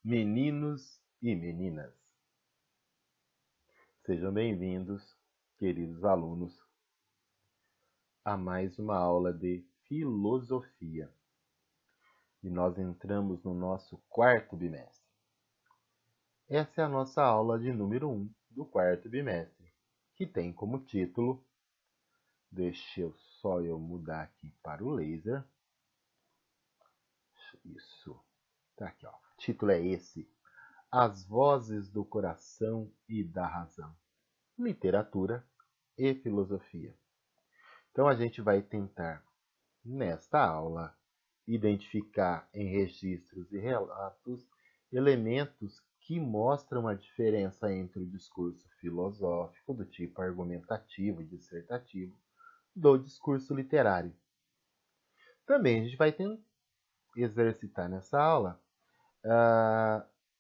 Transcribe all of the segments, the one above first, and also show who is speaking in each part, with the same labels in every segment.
Speaker 1: Meninos e meninas, sejam bem-vindos, queridos alunos, a mais uma aula de filosofia. E nós entramos no nosso quarto bimestre. Essa é a nossa aula de número 1 do quarto bimestre, que tem como título, deixa eu só mudar aqui para o laser. Isso, tá aqui, ó. O título é esse: As Vozes do Coração e da Razão, Literatura e Filosofia. Então a gente vai tentar, nesta aula, identificar em registros e relatos elementos que mostram a diferença entre o discurso filosófico, do tipo argumentativo e dissertativo, do discurso literário. Também a gente vai exercitar nessa aula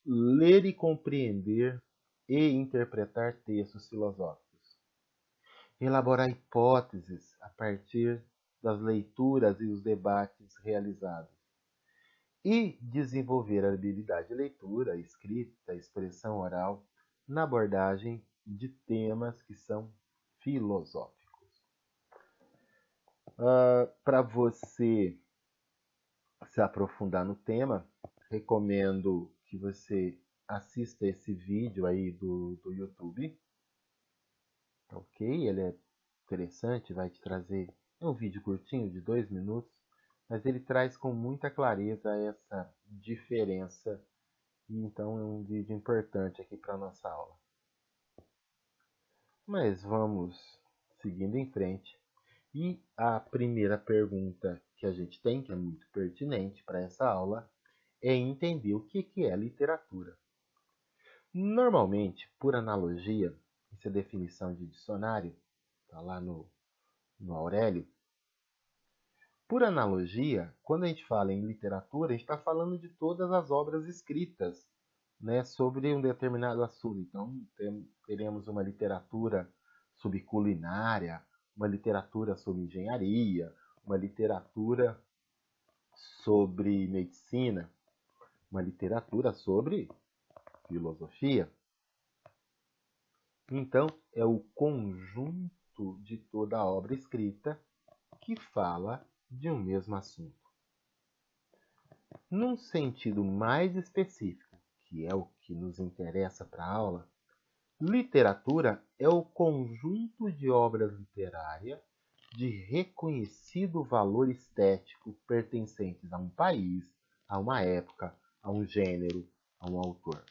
Speaker 1: ler e compreender e interpretar textos filosóficos, elaborar hipóteses a partir das leituras e os debates realizados, e desenvolver a habilidade de leitura, escrita, expressão oral na abordagem de temas que são filosóficos. Para você se aprofundar no tema, recomendo que você assista esse vídeo aí do YouTube. Ok? Ele é interessante, vai te trazer... É um vídeo curtinho, de 2 minutos, mas ele traz com muita clareza essa diferença. E então é um vídeo importante aqui para a nossa aula. Mas vamos seguindo em frente. E a primeira pergunta que a gente tem, que é muito pertinente para essa aula, é entender o que é literatura. Normalmente, por analogia, essa é a definição de dicionário, está lá no Aurélio. Por analogia, quando a gente fala em literatura, a gente está falando de todas as obras escritas, né, sobre um determinado assunto. Então, teremos uma literatura sobre culinária, uma literatura sobre engenharia, uma literatura sobre medicina, uma literatura sobre filosofia. Então, é o conjunto de toda a obra escrita que fala de um mesmo assunto. Num sentido mais específico, que é o que nos interessa para a aula, literatura é o conjunto de obras literárias de reconhecido valor estético pertencentes a um país, a uma época, a um gênero, a um autor.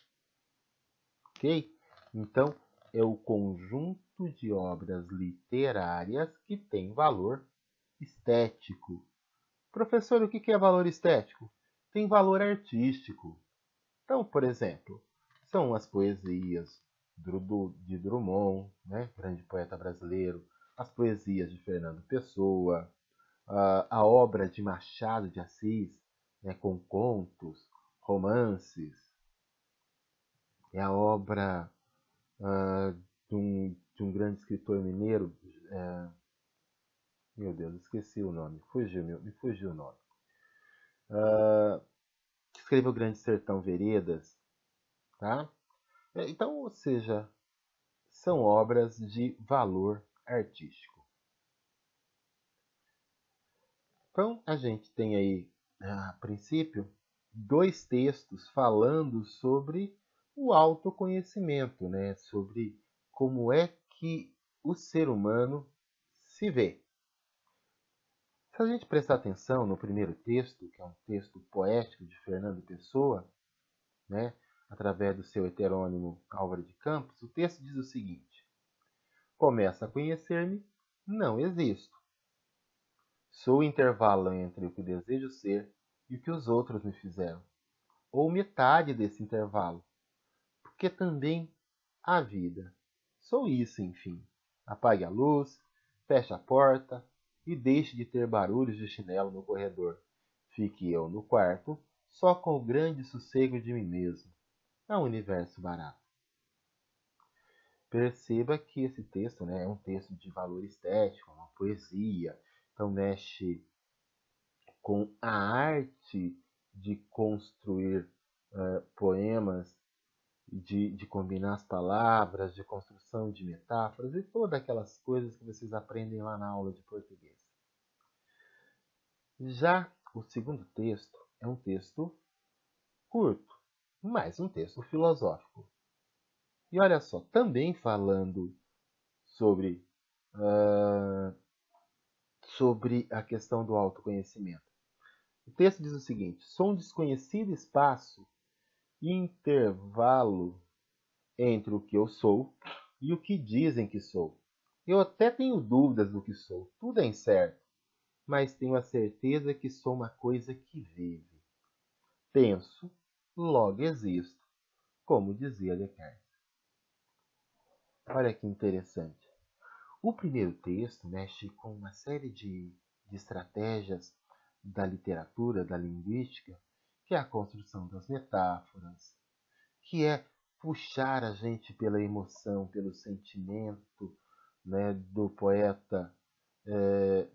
Speaker 1: Ok? Então, é o conjunto de obras literárias que tem valor estético. Professor, o que é valor estético? Tem valor artístico. Então, por exemplo, são as poesias de Drummond, né, grande poeta brasileiro, as poesias de Fernando Pessoa, a obra de Machado de Assis, né, com contos, romances, é a obra de um grande escritor mineiro, meu Deus, esqueci o nome, me fugiu o nome, que escreveu Grande Sertão Veredas, tá? Então, ou seja, são obras de valor artístico. Então, a gente tem aí, a princípio, 2 textos falando sobre o autoconhecimento, né? Sobre como é que o ser humano se vê. Se a gente prestar atenção no primeiro texto, que é um texto poético de Fernando Pessoa, né? Através do seu heterônimo Álvaro de Campos, o texto diz o seguinte: começa a conhecer-me, não existo. Sou o intervalo entre o que desejo ser e o que os outros me fizeram, ou metade desse intervalo, porque também há vida. Sou isso, enfim. Apague a luz, feche a porta e deixe de ter barulhos de chinelo no corredor. Fique eu no quarto, só com o grande sossego de mim mesmo. É um universo barato. Perceba que esse texto, né, é um texto de valor estético, uma poesia, então mexe com a arte de construir poemas de combinar as palavras, de construção de metáforas e todas aquelas coisas que vocês aprendem lá na aula de português. Já o segundo texto é um texto curto, mas um texto filosófico. E olha só, também falando sobre, sobre a questão do autoconhecimento. O texto diz o seguinte: sou um desconhecido espaço e intervalo entre o que eu sou e o que dizem que sou. Eu até tenho dúvidas do que sou, tudo é incerto, mas tenho a certeza que sou uma coisa que vive. Penso, logo existo, como dizia Descartes. Olha que interessante. O primeiro texto mexe com uma série de estratégias da literatura, da linguística, que é a construção das metáforas, que é puxar a gente pela emoção, pelo sentimento, né, do poeta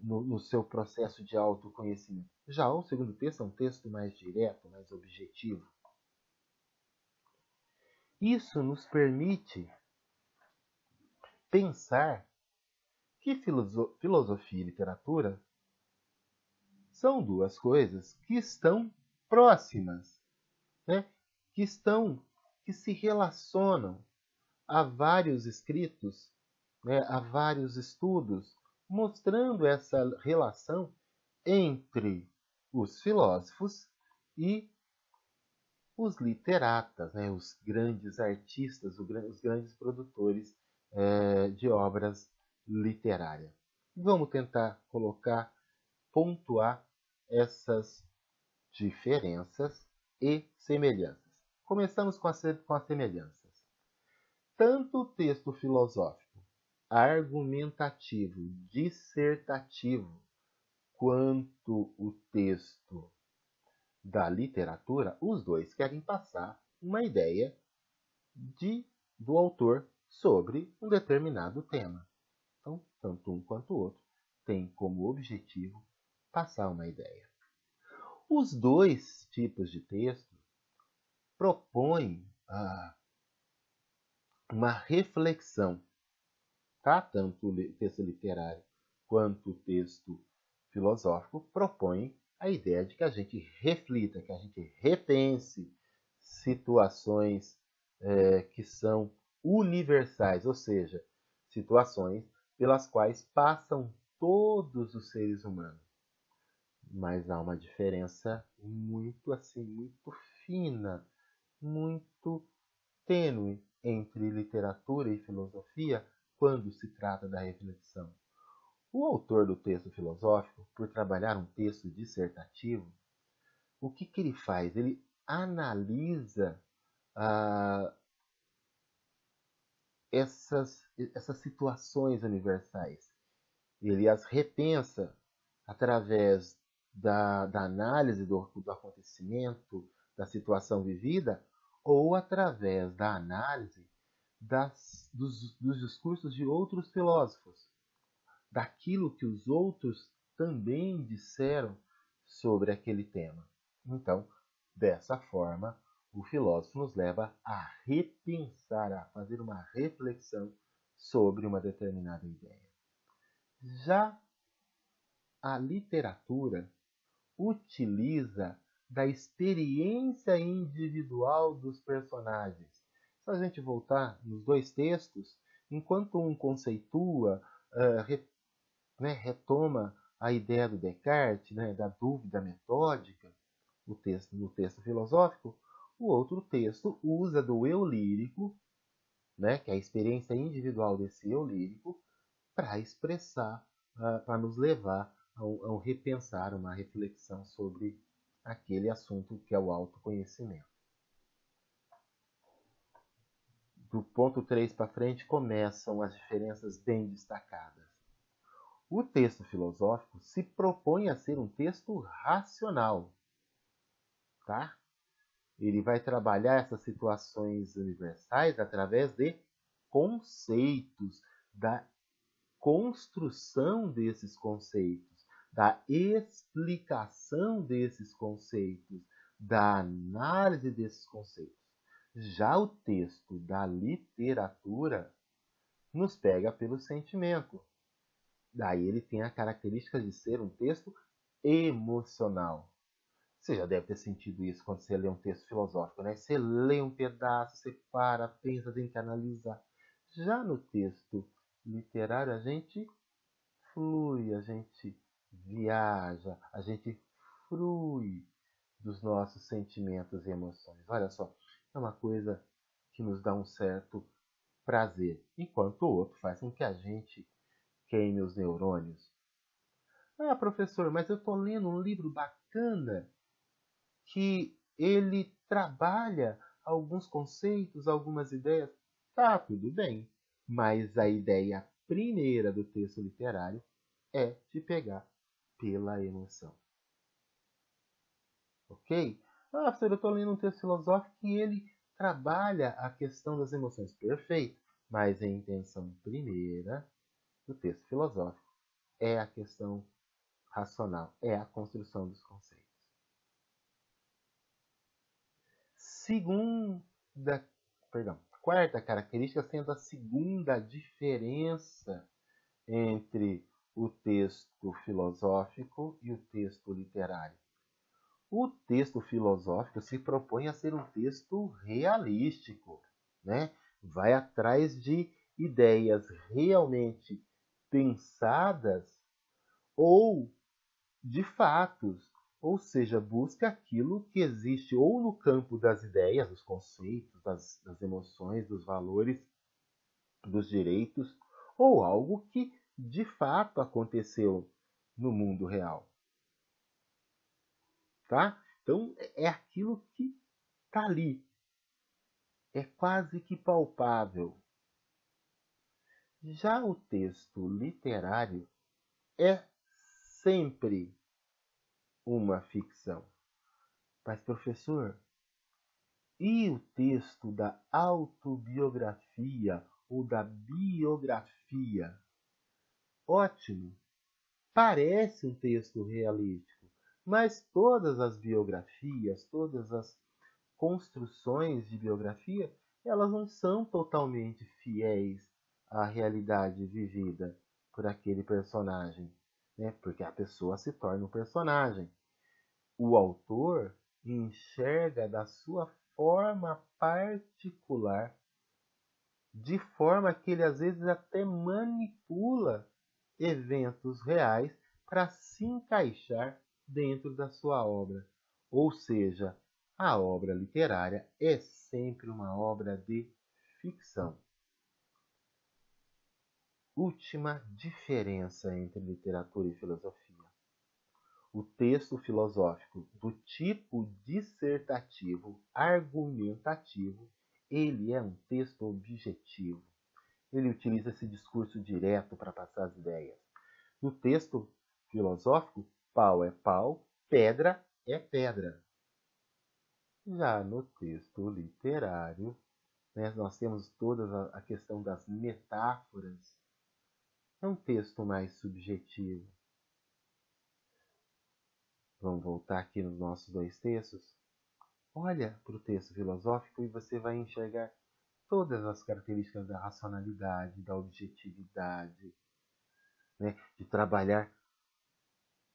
Speaker 1: no seu processo de autoconhecimento. Já o segundo texto é um texto mais direto, mais objetivo. Isso nos permite pensar que filosofia e literatura são duas coisas que estão próximas, né? que se relacionam a vários escritos, né? A vários estudos, mostrando essa relação entre os filósofos e os literatas, né? Os grandes artistas, os grandes produtores de obras literárias. Vamos tentar pontuar essas diferenças e semelhanças. Começamos com as semelhanças. Tanto o texto filosófico, argumentativo, dissertativo, quanto o texto da literatura, os dois querem passar uma ideia do autor sobre um determinado tema. Então, tanto um quanto o outro tem como objetivo passar uma ideia. Os dois tipos de texto propõem uma reflexão, tá? Tanto o texto literário quanto o texto filosófico propõem a ideia de que a gente reflita, que a gente repense situações que são universais, ou seja, situações pelas quais passam todos os seres humanos. Mas há uma diferença muito fina, muito tênue entre literatura e filosofia quando se trata da reflexão. O autor do texto filosófico, por trabalhar um texto dissertativo, o que ele faz? Ele analisa essas situações universais. Ele as repensa através da análise do acontecimento, da situação vivida, ou através da análise dos discursos de outros filósofos, daquilo que os outros também disseram sobre aquele tema. Então, dessa forma, o filósofo nos leva a repensar, a fazer uma reflexão sobre uma determinada ideia. Já a literatura utiliza da experiência individual dos personagens. Se a gente voltar nos dois textos, enquanto um conceitua, retoma a ideia do Descartes, né, da dúvida metódica, no texto filosófico, o outro texto usa do eu lírico, né, que é a experiência individual desse eu lírico, para expressar, para nos levar a um repensar, uma reflexão sobre aquele assunto que é o autoconhecimento. Do ponto 3 para frente começam as diferenças bem destacadas. O texto filosófico se propõe a ser um texto racional, tá? Ele vai trabalhar essas situações universais através de conceitos, da construção desses conceitos, da explicação desses conceitos, da análise desses conceitos. Já o texto da literatura nos pega pelo sentimento. Daí ele tem a característica de ser um texto emocional. Você já deve ter sentido isso quando você lê um texto filosófico, né? Você lê um pedaço, você para, pensa, tem que analisar. Já no texto literário, a gente flui, a gente viaja, a gente frui dos nossos sentimentos e emoções. Olha só, é uma coisa que nos dá um certo prazer, enquanto o outro faz com que a gente queime os neurônios. Ah, professor, mas eu estou lendo um livro bacana que ele trabalha alguns conceitos, algumas ideias. Tá, tudo bem. Mas a ideia primeira do texto literário é te pegar pela emoção. Ok? Ah, professor, eu estou lendo um texto filosófico e ele trabalha a questão das emoções. Perfeito. Mas a intenção primeira do texto filosófico é a questão racional, é a construção dos conceitos. Segunda, quarta característica sendo a segunda diferença entre o texto filosófico e o texto literário. O texto filosófico se propõe a ser um texto realístico, né? Vai atrás de ideias realmente pensadas ou de fatos, ou seja, busca aquilo que existe ou no campo das ideias, dos conceitos, das emoções, dos valores, dos direitos, ou algo que de fato aconteceu no mundo real, tá? Então é aquilo que está ali, é quase que palpável. Já o texto literário é sempre uma ficção. Mas, professor, e o texto da autobiografia ou da biografia? Ótimo! Parece um texto realístico, mas todas as biografias, todas as construções de biografia, elas não são totalmente fiéis à realidade vivida por aquele personagem, né? Porque a pessoa se torna um personagem. O autor enxerga da sua forma particular, de forma que ele às vezes até manipula eventos reais para se encaixar dentro da sua obra. Ou seja, a obra literária é sempre uma obra de ficção. Última diferença entre literatura e filosofia. O texto filosófico do tipo dissertativo, argumentativo, ele é um texto objetivo. Ele utiliza esse discurso direto para passar as ideias. No texto filosófico, pau é pau, pedra é pedra. Já no texto literário, né, nós temos toda a questão das metáforas. É um texto mais subjetivo. Vamos voltar aqui nos nossos dois textos. Olha para o texto filosófico e você vai enxergar todas as características da racionalidade, da objetividade, né? De trabalhar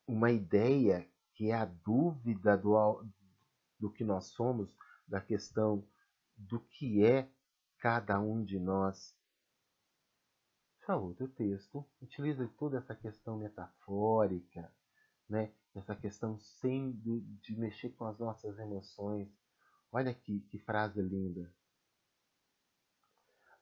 Speaker 1: uma ideia que é a dúvida do que nós somos, da questão do que é cada um de nós. Já outro texto utiliza toda essa questão metafórica, né? Essa questão de mexer com as nossas emoções. Olha que frase linda.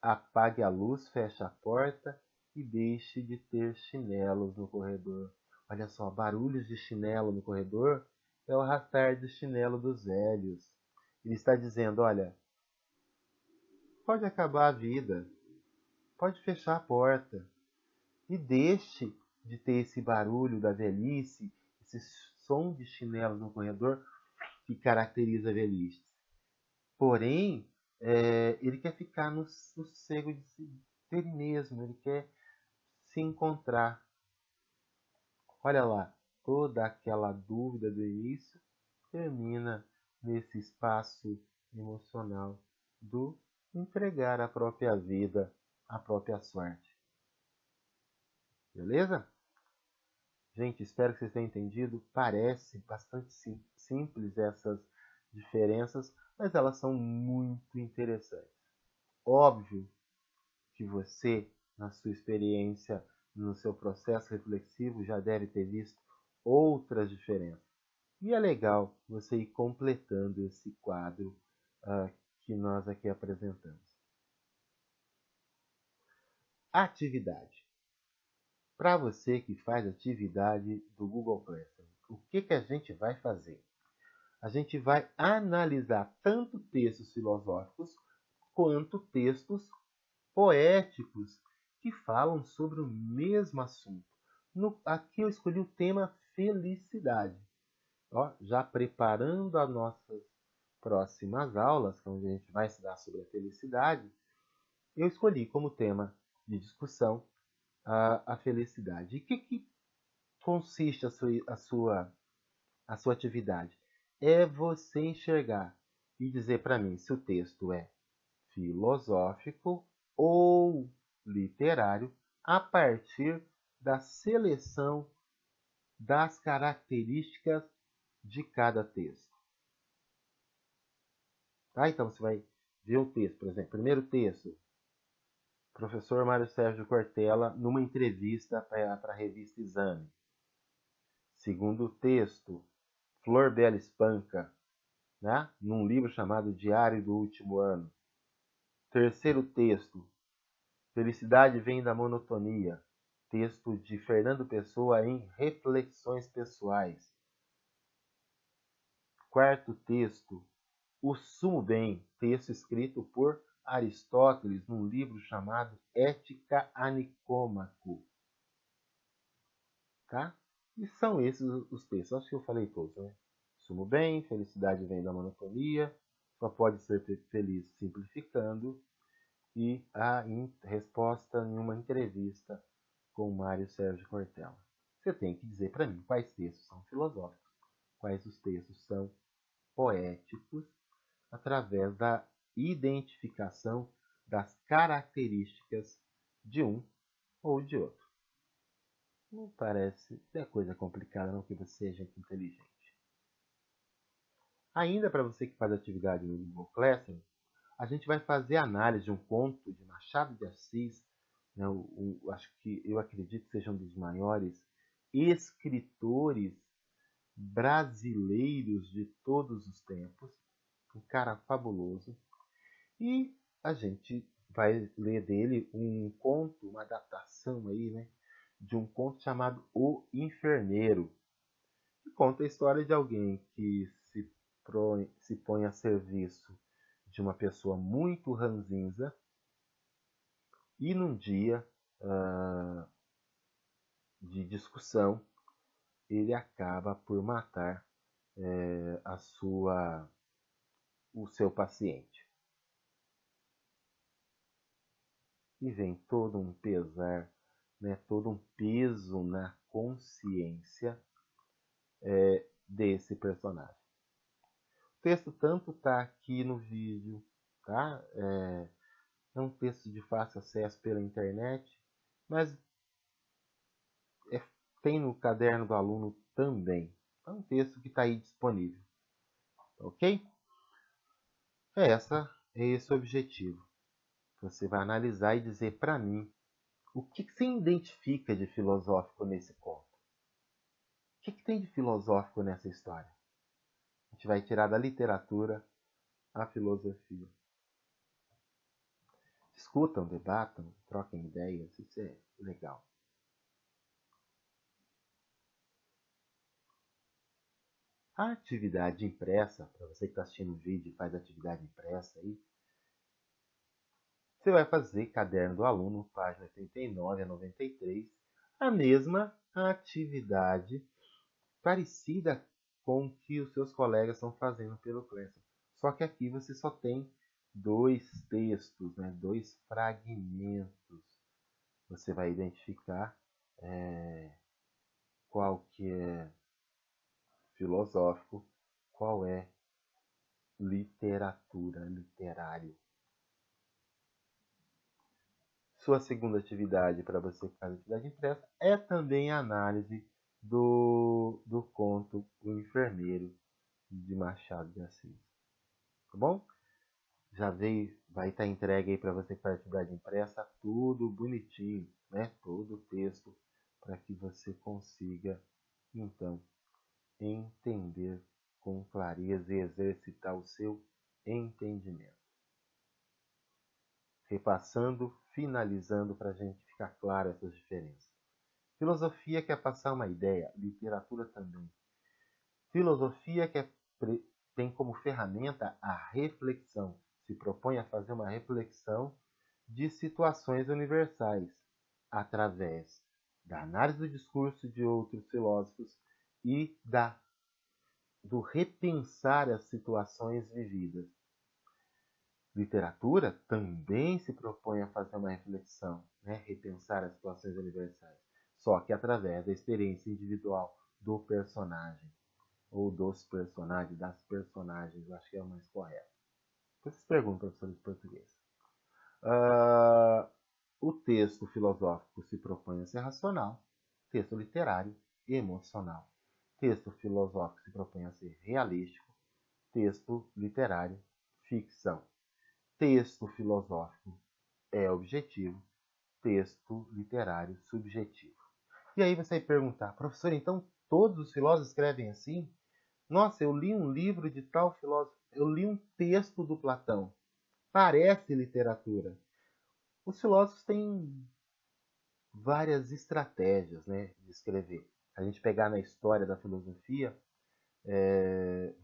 Speaker 1: Apague a luz, feche a porta e deixe de ter chinelos no corredor. Olha só, barulhos de chinelo no corredor é o arrastar de chinelo dos velhos. Ele está dizendo, olha, pode acabar a vida, pode fechar a porta e deixe de ter esse barulho da velhice, esse som de chinelo no corredor que caracteriza a velhice. Porém, ele quer ficar no sossego dele mesmo, ele quer se encontrar. Olha lá, toda aquela dúvida do início termina nesse espaço emocional do entregar a própria vida, a própria sorte. Beleza? Gente, espero que vocês tenham entendido. Parece bastante simples essas diferenças, mas elas são muito interessantes. Óbvio que você, na sua experiência, no seu processo reflexivo, já deve ter visto outras diferenças. E é legal você ir completando esse quadro que nós aqui apresentamos. Atividade. Para você que faz atividade do Google Classroom, o que a gente vai fazer? A gente vai analisar tanto textos filosóficos quanto textos poéticos que falam sobre o mesmo assunto. Aqui eu escolhi o tema felicidade. Ó, já preparando as nossas próximas aulas, onde a gente vai estudar sobre a felicidade, eu escolhi como tema de discussão a felicidade. E o que consiste a sua atividade? É você enxergar e dizer para mim se o texto é filosófico ou literário a partir da seleção das características de cada texto. Tá? Então você vai ver o texto, por exemplo. Primeiro texto, professor Mário Sérgio Cortella, numa entrevista para a revista Exame. Segundo texto, Flor Bela Espanca, né? Num livro chamado Diário do Último Ano. Terceiro texto, Felicidade Vem da Monotonia, texto de Fernando Pessoa em Reflexões Pessoais. Quarto texto, O Sumo Bem, texto escrito por Aristóteles num livro chamado Ética a Nicômaco. Tá? E são esses os textos. Acho que eu falei todos, né? Sumo Bem, Felicidade Vem da Monotonia, Só Pode Ser Feliz Simplificando, e a resposta em uma entrevista com Mário Sérgio Cortella. Você tem que dizer para mim quais textos são filosóficos, quais os textos são poéticos, através da identificação das características de um ou de outro. Não parece ser coisa complicada, não, que você seja inteligente. Ainda para você que faz atividade no Google Classroom, a gente vai fazer análise de um conto de Machado de Assis, né, eu acredito que seja um dos maiores escritores brasileiros de todos os tempos, um cara fabuloso, e a gente vai ler dele um conto, uma adaptação aí, né, de um conto chamado O Inferneiro, que conta a história de alguém que se põe a serviço de uma pessoa muito ranzinza e num dia de discussão ele acaba por matar o seu paciente. E vem todo um pesar, né, todo um peso na consciência desse personagem. O texto tanto está aqui no vídeo, tá? É um texto de fácil acesso pela internet, mas tem no caderno do aluno também. É um texto que está aí disponível. Ok? É esse o objetivo. Você vai analisar e dizer para mim o que você identifica de filosófico nesse conto. O que tem de filosófico nessa história? A gente vai tirar da literatura a filosofia. Discutam, debatam, troquem ideias, isso é legal. A atividade impressa, para você que está assistindo o vídeo e faz atividade impressa aí, você vai fazer Caderno do Aluno, página 89 a 93, a mesma atividade parecida com o que os seus colegas estão fazendo pelo Classroom. Só que aqui você só tem dois textos, né? Dois fragmentos. Você vai identificar qual que é filosófico, qual é literatura, literário. Sua segunda atividade, para você que faz atividade impressa, é também a análise do conto O Enfermeiro, de Machado de Assis. Tá bom? Já veio, vai estar entregue aí para você que faz atividade impressa, tudo bonitinho, né? Todo o texto, para que você consiga, então, entender com clareza e exercitar o seu entendimento. Repassando, finalizando, para a gente ficar claro essas diferenças. Filosofia quer passar uma ideia, literatura também. Filosofia tem como ferramenta a reflexão, se propõe a fazer uma reflexão de situações universais, através da análise do discurso de outros filósofos e do repensar as situações vividas. Literatura também se propõe a fazer uma reflexão, né? Repensar as situações universais, só que através da experiência individual do personagem, ou dos personagens, das personagens, eu acho que é o mais correto. Vocês perguntam, professores de português. O texto filosófico se propõe a ser racional, texto literário, emocional. Texto filosófico se propõe a ser realístico, texto literário, ficção. Texto filosófico é objetivo, texto literário subjetivo. E aí você vai perguntar, professor, então todos os filósofos escrevem assim? Nossa, eu li um livro de tal filósofo, eu li um texto do Platão. Parece literatura. Os filósofos têm várias estratégias, né, de escrever. A gente pegar na história da filosofia,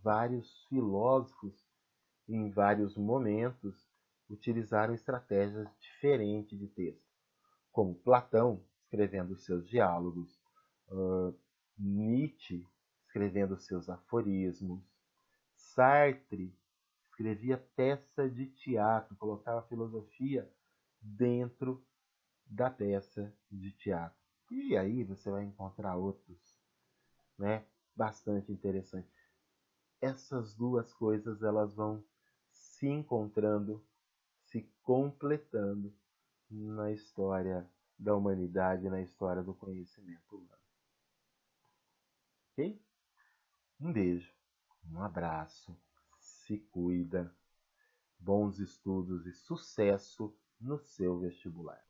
Speaker 1: vários filósofos, em vários momentos, utilizaram estratégias diferentes de texto. Como Platão, escrevendo seus diálogos, Nietzsche, escrevendo seus aforismos, Sartre escrevia peça de teatro, colocava filosofia dentro da peça de teatro. E aí você vai encontrar outros, né, bastante interessantes. Essas duas coisas elas vão se encontrando, se completando na história da humanidade, na história do conhecimento humano. Ok? Um beijo, um abraço, se cuida, bons estudos e sucesso no seu vestibular.